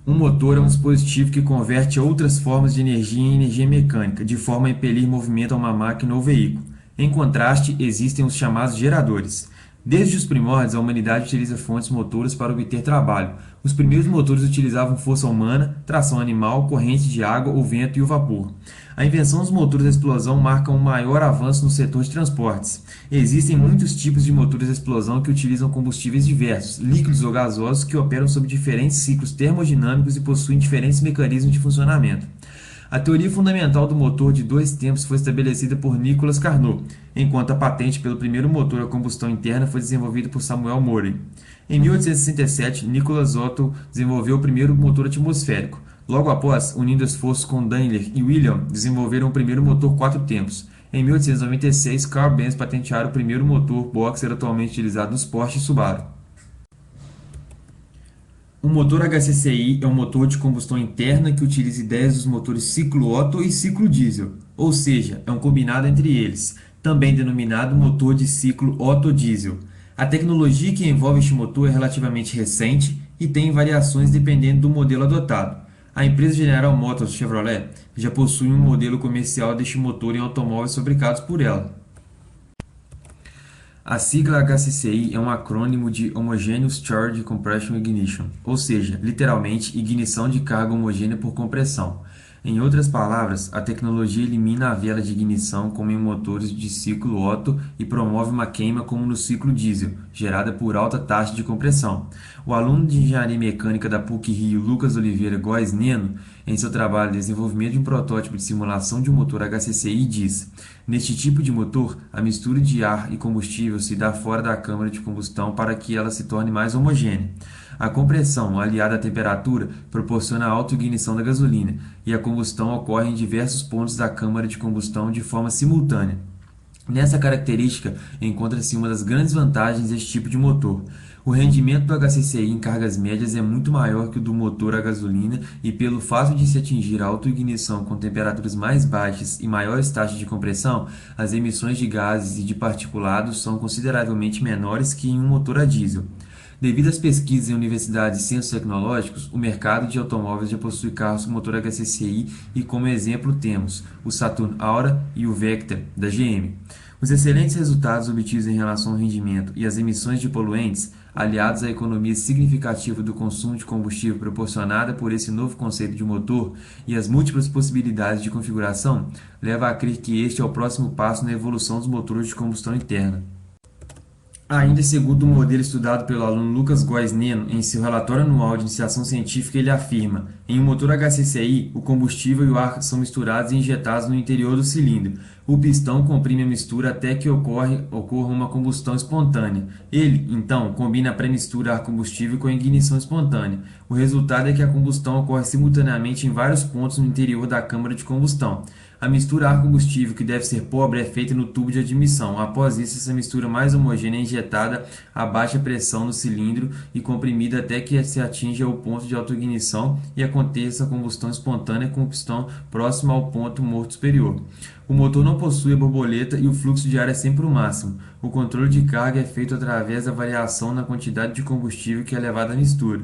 Um motor é um dispositivo que converte outras formas de energia em energia mecânica, de forma a impelir movimento a uma máquina ou veículo. Em contraste, existem os chamados geradores. Desde os primórdios, a humanidade utiliza fontes motoras para obter trabalho. Os primeiros motores utilizavam força humana, tração animal, corrente de água, o vento e o vapor. A invenção dos motores a explosão marca um maior avanço no setor de transportes. Existem muitos tipos de motores a explosão que utilizam combustíveis diversos, líquidos ou gasosos, que operam sob diferentes ciclos termodinâmicos e possuem diferentes mecanismos de funcionamento. A teoria fundamental do motor de dois tempos foi estabelecida por Nicolas Carnot, enquanto a patente pelo primeiro motor a combustão interna foi desenvolvida por Samuel Morey. Em 1867, Nicholas Otto desenvolveu o primeiro motor atmosférico. Logo após, unindo esforços com Daimler e William, desenvolveram o primeiro motor quatro tempos. Em 1896, Carl Benz patentearam o primeiro motor boxer atualmente utilizado nos Porsche Subaru. O motor HCCI é um motor de combustão interna que utiliza ideias dos motores ciclo Otto e ciclo diesel, ou seja, é um combinado entre eles, também denominado motor de ciclo Otto-diesel. A tecnologia que envolve este motor é relativamente recente e tem variações dependendo do modelo adotado. A empresa General Motors Chevrolet já possui um modelo comercial deste motor em automóveis fabricados por ela. A sigla HCCI é um acrônimo de Homogeneous Charge Compression Ignition, ou seja, literalmente, ignição de carga homogênea por compressão. Em outras palavras, a tecnologia elimina a vela de ignição como em motores de ciclo Otto e promove uma queima como no ciclo diesel, gerada por alta taxa de compressão. O aluno de engenharia mecânica da PUC-Rio, Lucas Oliveira Góes Neno, em seu trabalho de desenvolvimento de um protótipo de simulação de um motor HCCI, diz: neste tipo de motor, a mistura de ar e combustível se dá fora da câmara de combustão para que ela se torne mais homogênea. A compressão, aliada à temperatura, proporciona a autoignição da gasolina, e a combustão ocorre em diversos pontos da câmara de combustão de forma simultânea. Nessa característica encontra-se uma das grandes vantagens deste tipo de motor. O rendimento do HCCI em cargas médias é muito maior que o do motor a gasolina e, pelo fato de se atingir a autoignição com temperaturas mais baixas e maiores taxas de compressão, as emissões de gases e de particulados são consideravelmente menores que em um motor a diesel. Devido às pesquisas em universidades e centros tecnológicos, o mercado de automóveis já possui carros com motor HCCI e, como exemplo, temos o Saturn Aura e o Vectra, da GM. Os excelentes resultados obtidos em relação ao rendimento e às emissões de poluentes, aliados à economia significativa do consumo de combustível proporcionada por esse novo conceito de motor e as múltiplas possibilidades de configuração, levam a crer que este é o próximo passo na evolução dos motores de combustão interna. Ainda segundo o modelo estudado pelo aluno Lucas Góes Neno em seu relatório anual de iniciação científica, ele afirma: em um motor HCCI, o combustível e o ar são misturados e injetados no interior do cilindro. O pistão comprime a mistura até que ocorra uma combustão espontânea. Ele, então, combina a pré-mistura ar-combustível com a ignição espontânea. O resultado é que a combustão ocorre simultaneamente em vários pontos no interior da câmara de combustão. A mistura ar-combustível, que deve ser pobre, é feita no tubo de admissão. Após isso, essa mistura mais homogênea é injetada a baixa pressão no cilindro e comprimida até que se atinja o ponto de autoignição e aconteça a combustão espontânea com o pistão próximo ao ponto morto superior. O motor não possui a borboleta e o fluxo de ar é sempre o máximo. O controle de carga é feito através da variação na quantidade de combustível que é levada à mistura.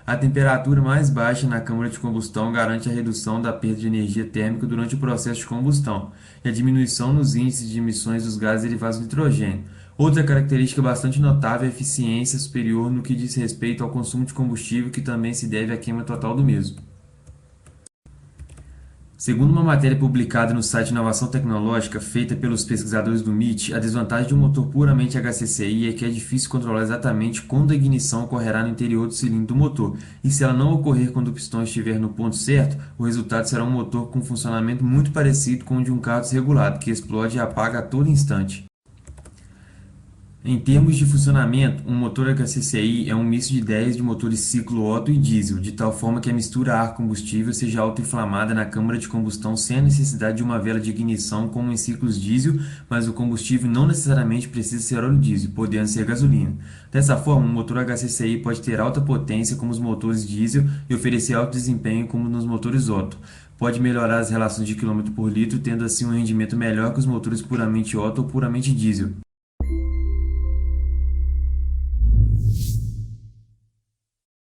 A temperatura mais baixa na câmara de combustão garante a redução da perda de energia térmica durante o processo de combustão e a diminuição nos índices de emissões dos gases derivados do nitrogênio. Outra característica bastante notável é a eficiência superior no que diz respeito ao consumo de combustível, que também se deve à queima total do mesmo. Segundo uma matéria publicada no site Inovação Tecnológica, feita pelos pesquisadores do MIT, a desvantagem de um motor puramente HCCI é que é difícil controlar exatamente quando a ignição ocorrerá no interior do cilindro do motor, e se ela não ocorrer quando o pistão estiver no ponto certo, o resultado será um motor com funcionamento muito parecido com o de um carro desregulado, que explode e apaga a todo instante. Em termos de funcionamento, um motor HCCI é um misto de ideias de motores ciclo Otto e diesel, de tal forma que a mistura ar-combustível seja autoinflamada na câmara de combustão sem a necessidade de uma vela de ignição como em ciclos diesel, mas o combustível não necessariamente precisa ser óleo diesel, podendo ser gasolina. Dessa forma, um motor HCCI pode ter alta potência como os motores diesel e oferecer alto desempenho como nos motores Otto. Pode melhorar as relações de quilômetro por litro, tendo assim um rendimento melhor que os motores puramente Otto ou puramente diesel.